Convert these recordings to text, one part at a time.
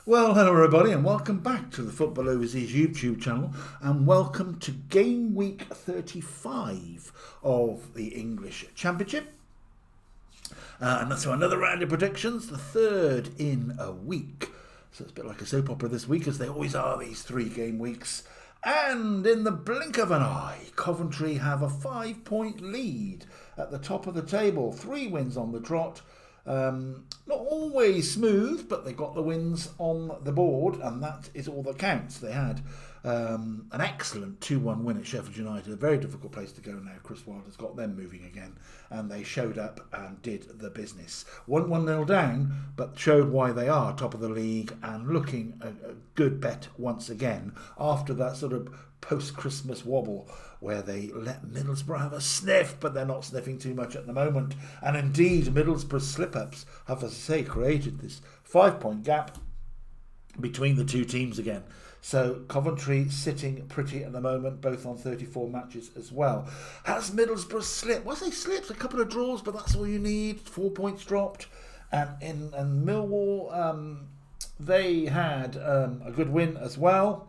Well, hello everybody and welcome back to the Football Overseas YouTube channel and welcome to game week 35 of the English Championship. And so another round of predictions, the third in a week. So it's a bit like a soap opera this week, as they always are, these 3 game weeks. And in the blink of an eye, Coventry have a 5-point lead at the top of the table. 3 wins on the trot. Not always smooth, but they got the wins on the board, and that is all that counts. They had an excellent 2-1 win at Sheffield United, a very difficult place to go now. Chris Wilder's got them moving again, and they showed up and did the business. 1-0 down, but showed why they are top of the league and looking a good bet once again after that sort of post-Christmas wobble where they let Middlesbrough have a sniff, but they're not sniffing too much at the moment. And indeed, Middlesbrough's slip-ups have, as I say, created this 5-point gap between the two teams again. So Coventry sitting pretty at the moment, both on 34 matches as well. Has Middlesbrough slipped? Well, I say slipped, a couple of draws, but that's all you need. 4 points dropped. And Millwall, they had a good win as well.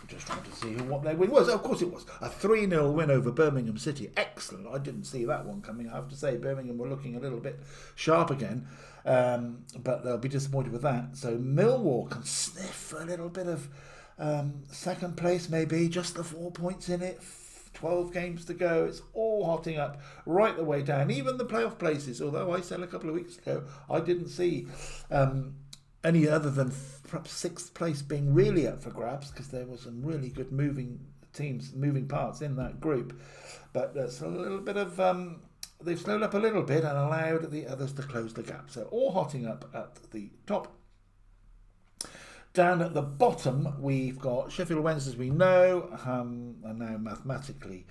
Just trying to see what their win was. Of course it was. A 3-0 win over Birmingham City. Excellent. I didn't see that one coming. I have to say, Birmingham were looking a little bit sharp again. But they'll be disappointed with that. So Millwall can sniff a little bit of second place maybe. Just the 4 points in it. 12 games to go. It's all hotting up right the way down. Even the playoff places. Although I said a couple of weeks ago, I didn't see any other than perhaps 6th place being really up for grabs, because there were some really good moving parts in that group. But there's a little bit of they've slowed up a little bit and allowed the others to close the gap. So all hotting up at the top. Down at the bottom, we've got Sheffield Wednesday, as we know, are now mathematically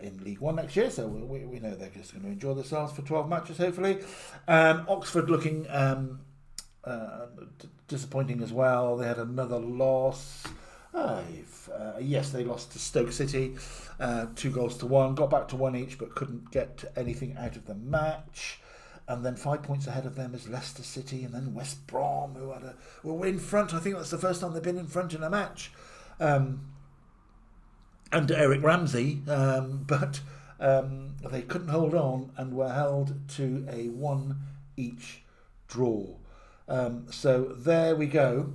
in League One next year, so we know they're just going to enjoy themselves for 12 matches, hopefully. Oxford looking disappointing as well. They had another loss. Yes, they lost to Stoke City, 2-1. Got back to 1 each, but couldn't get anything out of the match. And then 5 points ahead of them is Leicester City, and then West Brom, who were in front. I think that's the first time they've been in front in a match. Under Eric Ramsey, but they couldn't hold on and were held to a 1 each draw. So there we go.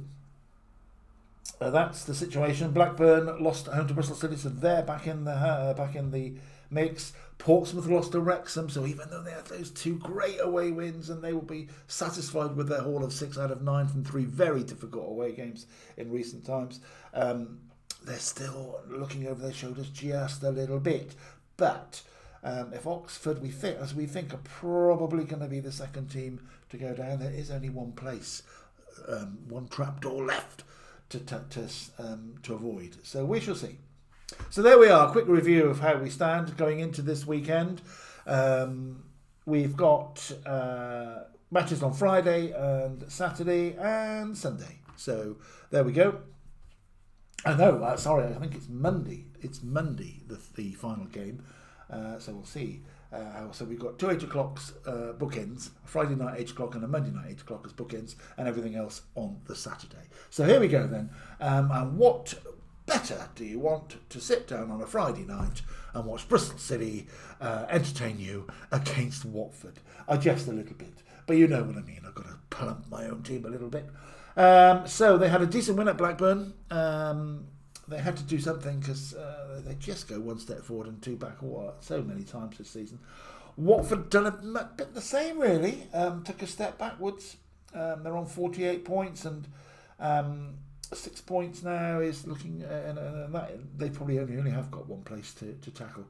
That's the situation. Blackburn lost at home to Bristol City, so they're back in the mix. Portsmouth lost to Wrexham, so even though they had those 2 great away wins, and they will be satisfied with their haul of 6 out of 9 from 3 very difficult away games in recent times, they're still looking over their shoulders just a little bit. But if Oxford, we think, are probably going to be the second team to go down, there is only one place, one trapdoor left to avoid. So we shall see. So there we are. Quick review of how we stand going into this weekend. We've got matches on Friday and Saturday and Sunday. So there we go. Sorry, I think it's Monday. It's Monday, the final game. So we'll see. So we've got 2 8 o'clocks bookends, a Friday night 8 o'clock and a Monday night 8 o'clock as bookends, and everything else on the Saturday. So here we go then. And what better do you want to sit down on a Friday night and watch Bristol City entertain you against Watford? I jest a little bit, but you know what I mean. I've got to plump my own team a little bit. So they had a decent win at Blackburn. They had to do something because they just go 1 step forward and 2 back so many times this season. Watford done a bit the same, really. Took a step backwards. They're on 48 points, and 6 points now is looking, and that they probably only have got 1 place to tackle.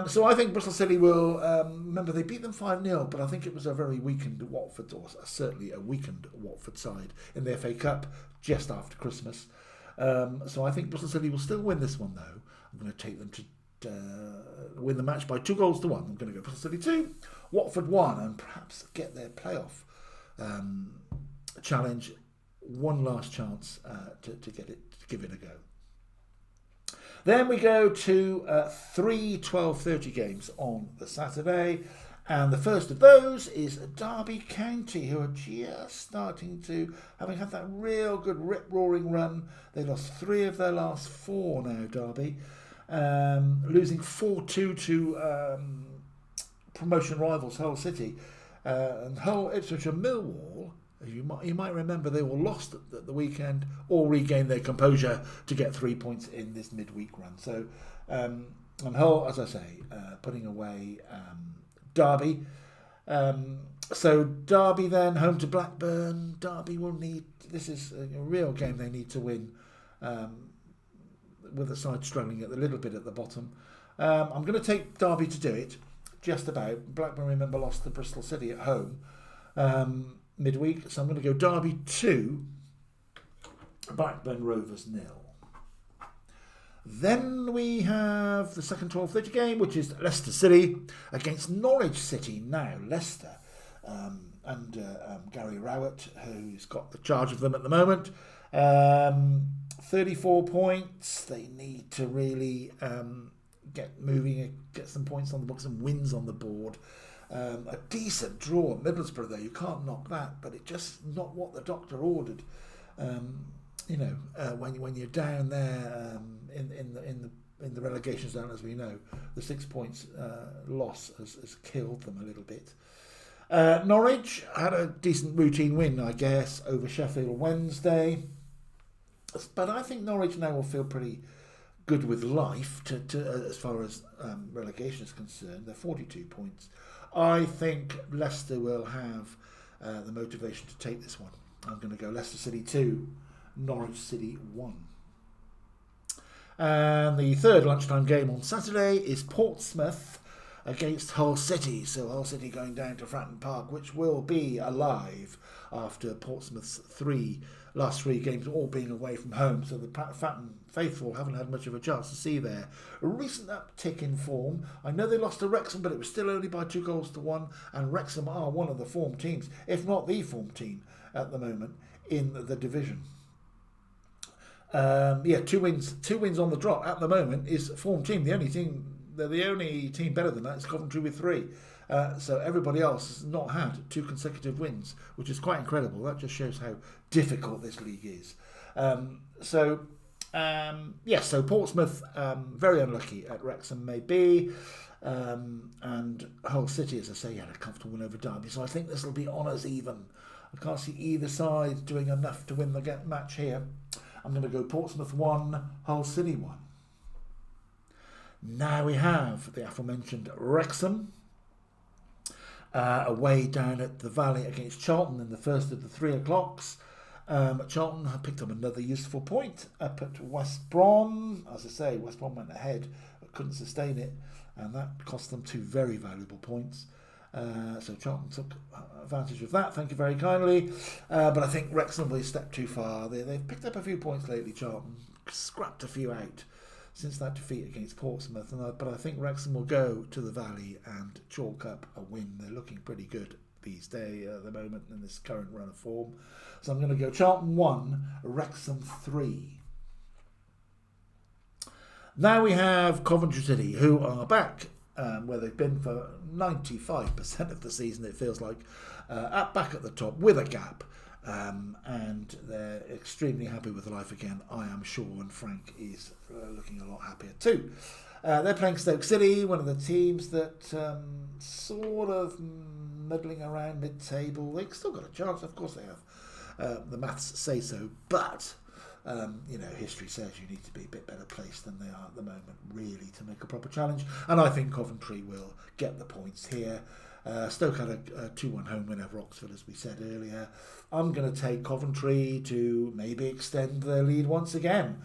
So I think Bristol City will, remember they beat them 5-0, but I think it was a very weakened Watford, or certainly a weakened Watford side in the FA Cup just after Christmas. So I think Bristol City will still win this one, though. I'm going to take them to win the match by 2-1. I'm going to go Bristol City 2, Watford 1, and perhaps get their playoff challenge one last chance to give it a go. Then we go to 3 12:30 games on the Saturday, And the first of those is Derby County, who are just starting to, having had that real good rip-roaring run. They lost 3 of their last 4 now, Derby. Losing 4-2 to promotion rivals Hull City. And Hull, Ipswich and Millwall, as you might remember, they were lost at the weekend, all regained their composure to get 3 points in this midweek run. So, and Hull, as I say, putting away Derby. So Derby then home to Blackburn. Derby will need, this is a real game they need to win, with the side struggling a little bit at the bottom. I'm going to take Derby to do it, just about. Blackburn, remember, lost to Bristol City at home midweek, so I'm going to go Derby 2, Blackburn Rovers 0. Then we have the second 12:30 game, which is Leicester City against Norwich City. Now, Leicester, under Gary Rowett, who's got the charge of them at the moment, 34 points. They need to really get moving, get some points on the book, some wins on the board. A decent draw at Middlesbrough, though. You can't knock that, but it's just not what the doctor ordered. When you're down there in the relegation zone, as we know, the 6 points loss has killed them a little bit. Norwich had a decent routine win, I guess, over Sheffield Wednesday, but I think Norwich now will feel pretty good with life to as far as relegation is concerned. They're 42 points. I think Leicester will have the motivation to take this one. I'm going to go Leicester City 2, Norwich City 1. And the third lunchtime game on Saturday is Portsmouth against Hull City. So Hull City going down to Fratton Park, which will be alive after Portsmouth's last three games all being away from home. So the Fratton faithful haven't had much of a chance to see there. A recent uptick in form. I know they lost to Wrexham, but it was still only by 2-1. And Wrexham are one of the form teams, if not the form team at the moment in the division. 2 wins on the drop at the moment is form team. The only team better than that is Coventry with 3. So everybody else has not had 2 consecutive wins, which is quite incredible. That just shows how difficult this league is. So Portsmouth very unlucky at Wrexham maybe, and Hull City, as I say, had a comfortable win over Derby. So I think this will be honours even. I can't see either side doing enough to win the match here. I'm going to go Portsmouth 1, Hull City 1. Now we have the aforementioned Wrexham away down at the Valley against Charlton in the first of the 3 o'clocks. Charlton have picked up another useful point up at West Brom. As I say, West Brom went ahead but couldn't sustain it, and that cost them 2 very valuable points. So Charlton took advantage of that, thank you very kindly. But I think Wrexham will step too far. They've picked up a few points lately, Charlton. Scrapped a few out since that defeat against Portsmouth. But I think Wrexham will go to the Valley and chalk up a win. They're looking pretty good these days at the moment in this current run of form. So I'm going to go Charlton 1, Wrexham 3. Now we have Coventry City, who are back where they've been for 95% of the season, it feels like, back at the top with a gap. And they're extremely happy with life again, I am sure, and Frank is looking a lot happier too. They're playing Stoke City, one of the teams that sort of middling around mid-table. They've still got a chance, of course they have. The maths say so, but history says you need to be a bit better placed than they are at the moment, really, to make a proper challenge. And I think Coventry will get the points here. Stoke had a 2-1 home win over Oxford, as we said earlier. I'm going to take Coventry to maybe extend their lead once again.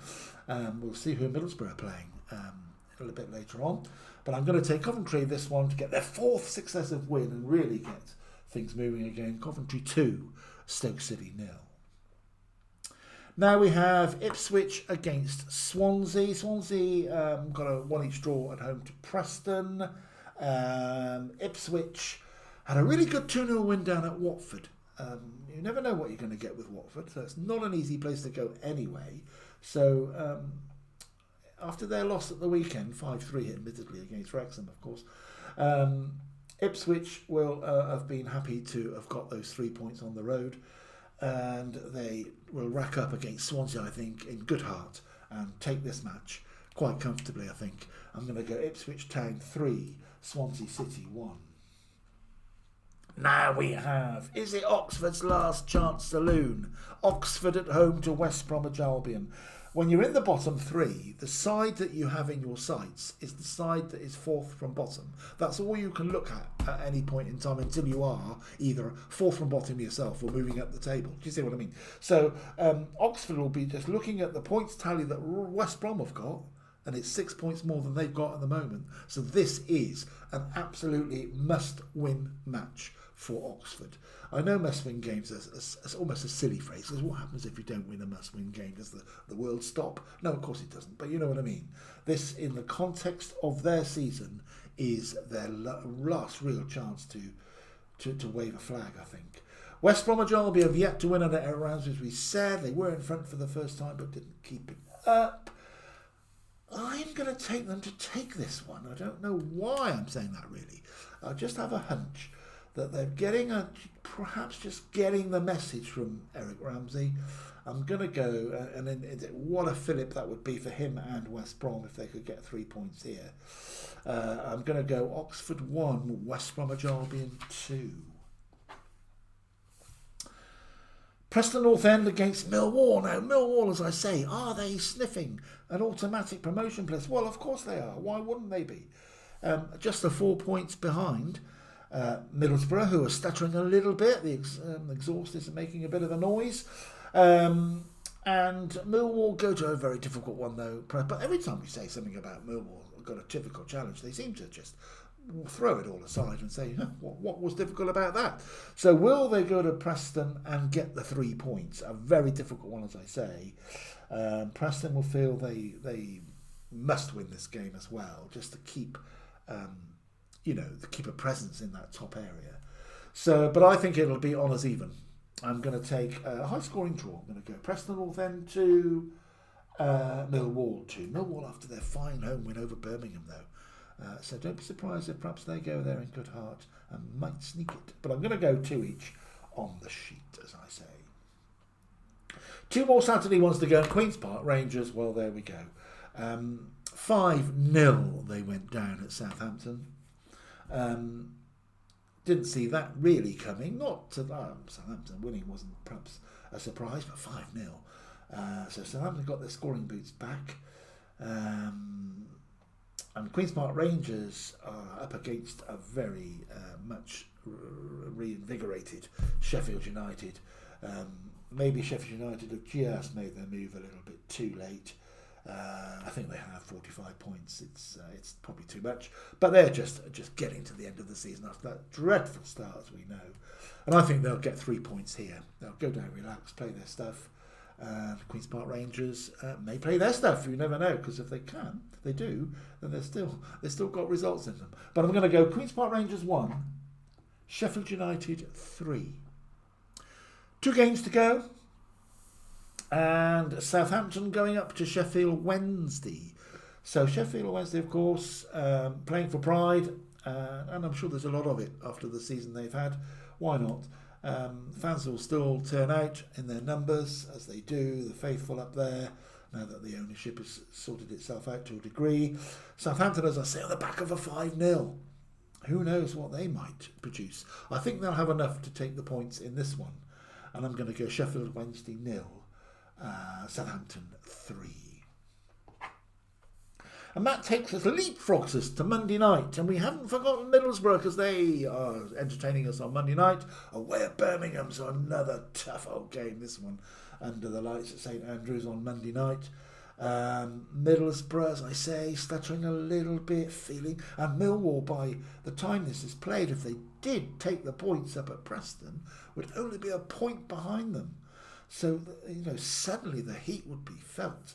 We'll see who Middlesbrough are playing a little bit later on. But I'm going to take Coventry this one to get their 4th successive win and really get things moving again. Coventry 2, Stoke City 0. Now we have Ipswich against Swansea. Swansea got a 1-1 draw at home to Preston. Ipswich had a really good 2-0 win down at Watford. You never know what you're going to get with Watford, so it's not an easy place to go anyway. So after their loss at the weekend, 5-3 admittedly against Wrexham, of course, Ipswich will have been happy to have got those 3 points on the road, and they will rack up against Swansea, I think, in good heart and take this match quite comfortably, I think. I'm going to go Ipswich Town 3, Swansea City 1. Now we have, is it Oxford's last chance saloon? Oxford at home to West Bromwich Albion. When you're in the bottom three, the side that you have in your sights is the side that is fourth from bottom. That's all you can look at any point in time until you are either fourth from bottom yourself or moving up the table. Do you see what I mean? So Oxford will be just looking at the points tally that West Brom have got, and it's 6 points more than they've got at the moment. So this is an absolutely must-win match for Oxford. I know must-win games is almost a silly phrase, because what happens if you don't win a must-win game? Does the world stop? No, of course it doesn't, but you know what I mean. This, in the context of their season, is their last real chance to wave a flag, I think. West Bromwich Albion have yet to win under Eric Ramsey, as we said. They were in front for the first time, but didn't keep it up. I'm going to take them to take this one. I don't know why I'm saying that, really. I just have a hunch that they're getting perhaps just getting the message from Eric Ramsey. I'm going to go, and then what a fillip that would be for him and West Brom if they could get 3 points here. I'm going to go Oxford 1, West Bromwich Albion 2. Preston North End against Millwall. Now, Millwall, as I say, are they sniffing an automatic promotion place? Well, of course they are. Why wouldn't they be? Just 4 points behind Middlesbrough, who are stuttering a little bit. The exhaust is making a bit of a noise. And Millwall go to a very difficult one, though. But every time we say something about Millwall, got a difficult challenge, they seem to just throw it all aside and say, what was difficult about that? So will they go to Preston and get the 3 points? A very difficult one, as I say. Preston will feel they must win this game as well, just to keep, to keep a presence in that top area. So, but I think it'll be honours even. I'm going to take a high-scoring draw. I'm going to go Preston North End 2, Millwall 2. Millwall after their fine home win over Birmingham, though. So don't be surprised if perhaps they go there in good heart and might sneak it. But I'm going to go 2 each on the sheet, as I say. 2 more Saturday ones to go. Queen's Park Rangers, well, there we go. 5-0 they went down at Southampton. Didn't see that really coming. Not to Southampton winning wasn't perhaps a surprise, but 5-0. So Southampton got their scoring boots back. And Queen's Park Rangers are up against a very much reinvigorated Sheffield United. Maybe Sheffield United have just made their move a little bit too late. I think they have 45 points. It's probably too much. But they're just getting to the end of the season after that dreadful start, as we know. And I think they'll get 3 points here. They'll go down, relax, play their stuff. And Queen's Park Rangers may play their stuff. You never know, because if they do, then they've still got results in them. But I'm going to go Queen's Park Rangers 1, Sheffield United 3. 2 games to go, and Southampton going up to Sheffield Wednesday. So Sheffield Wednesday, of course, playing for pride, and I'm sure there's a lot of it after the season they've had. Why not? Fans will still turn out in their numbers, as they do, the faithful up there, now that the ownership has sorted itself out to a degree. Southampton, as I say, on the back of a 5-0. Who knows what they might produce? I think they'll have enough to take the points in this one. And I'm going to go Sheffield Wednesday 0, Southampton 3. And that takes us, leapfrogs us to Monday night. And we haven't forgotten Middlesbrough, because they are entertaining us on Monday night. Away at Birmingham, so another tough old game, this one, under the lights at St Andrews on Monday night. Middlesbrough, as I say, stuttering a little bit, feeling. And Millwall, by the time this is played, if they did take the points up at Preston, would only be a point behind them. So, suddenly the heat would be felt.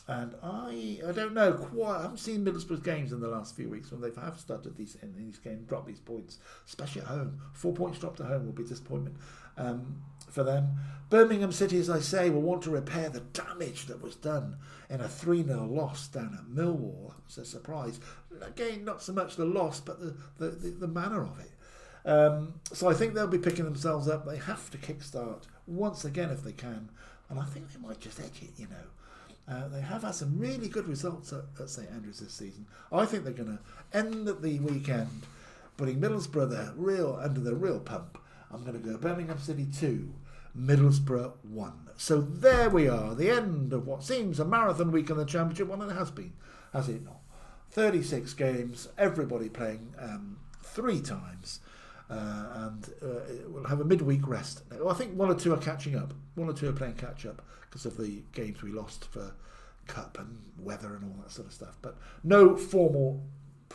And I don't know quite. I haven't seen Middlesbrough's games in the last few weeks when they have started these games, dropped these points, especially at home. 4 points dropped at home will be a disappointment for them. Birmingham City, as I say, will want to repair the damage that was done in a 3-0 loss down at Millwall. That was a surprise. Again, not so much the loss, but the manner of it. So I think they'll be picking themselves up. They have to kickstart once again if they can. And I think they might just edge it, you know. They have had some really good results at St Andrews this season. I think they're going to end at the weekend putting Middlesbrough under the real pump. I'm going to go Birmingham City 2, Middlesbrough 1. So there we are, the end of what seems a marathon week in the Championship. Well, it has been, has it not? 36 games, everybody playing 3 times. And we'll have a midweek rest. Well, I think 1 or 2 are catching up. 1 or 2 are playing catch up because of the games we lost for cup and weather and all that sort of stuff. But no formal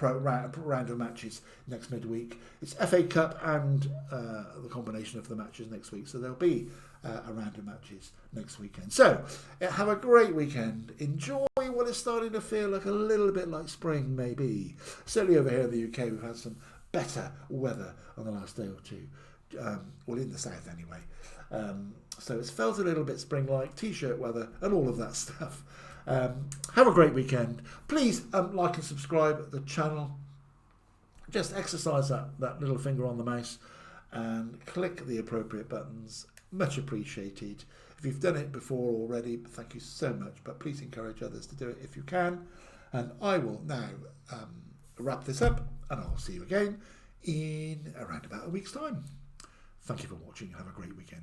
round of matches next midweek. It's FA Cup and the combination of the matches next week. So there'll be a round of matches next weekend. So have a great weekend. Enjoy what is starting to feel like a little bit like spring, maybe. Certainly over here in the UK, we've had some better weather on the last day or two. Well, in the south anyway. So it's felt a little bit spring-like, t-shirt weather and all of that stuff. Have a great weekend. Please like and subscribe to the channel. Just exercise that little finger on the mouse and click the appropriate buttons. Much appreciated. If you've done it before already, thank you so much. But please encourage others to do it if you can. And I will now wrap this up, and I'll see you again in around about a week's time. Thank you for watching and have a great weekend.